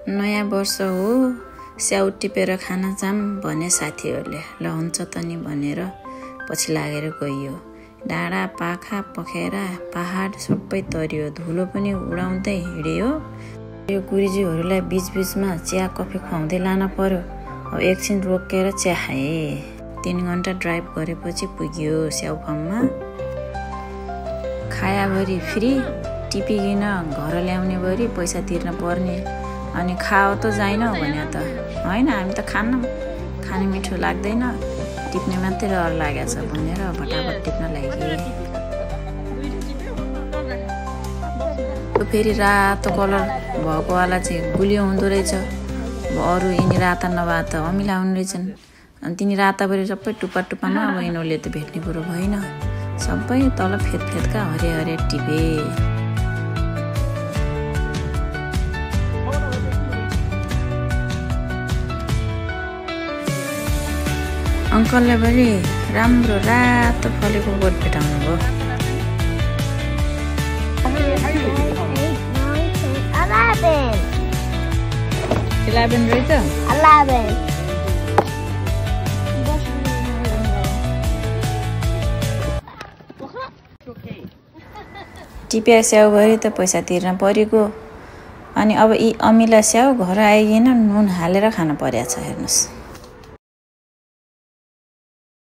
नयाँ वर्ष हो, स्याउ टिपेर खान जाम भने साथीहरूले। ल हुन्छ त नि भनेर पछि लागेर गइयो। डाँडा पाखा पखेरा पहाड सबै तरियो, धुलो पनि उडाउँदै हिँड्यो। यो गुरुजीहरूलाई बीचबीचमा चिया कफी खुवाउँदै लान पर्यो। अब एकछिन रोकेर चिया खाए। 3 घण्टा ड्राइभ गरेपछि पुग्यो स्याउ फार्ममा। खायाभरि फ्री, टिपिकन घर ल्याउने भरि पैसा तिर्न पर्ने। अनि खाओ त जाइन भने त होइन, हामी त खाने मिठो लाग्दैन, टिप्ने मात्रै डर लागेछ भनेर फटाफट टिप्न लागे। फेरि रातो कलर भएकोवाला चाहिँ गुलियो हुँदो रहेछ। अरू यिनी राता नभए त अमिला हुने रहेछन्। अनि तिनी राताभरि सबै टुप्पा टुप्पामा। अब यिनीहरूले त भेट्ने कुरो भएन। सबै तल फेदका हरिया टिपे। अङ्कलले पनि राम्रो रातो फलेको बोट भेटाउनु भयो। 11 रहेछ। 11 टिप्या स्याउभरि त पैसा तिर्न परेको। अनि अब यी अमिला स्याउ घर आइकन नुन हालेर खान परेको छ। हेर्नुहोस्।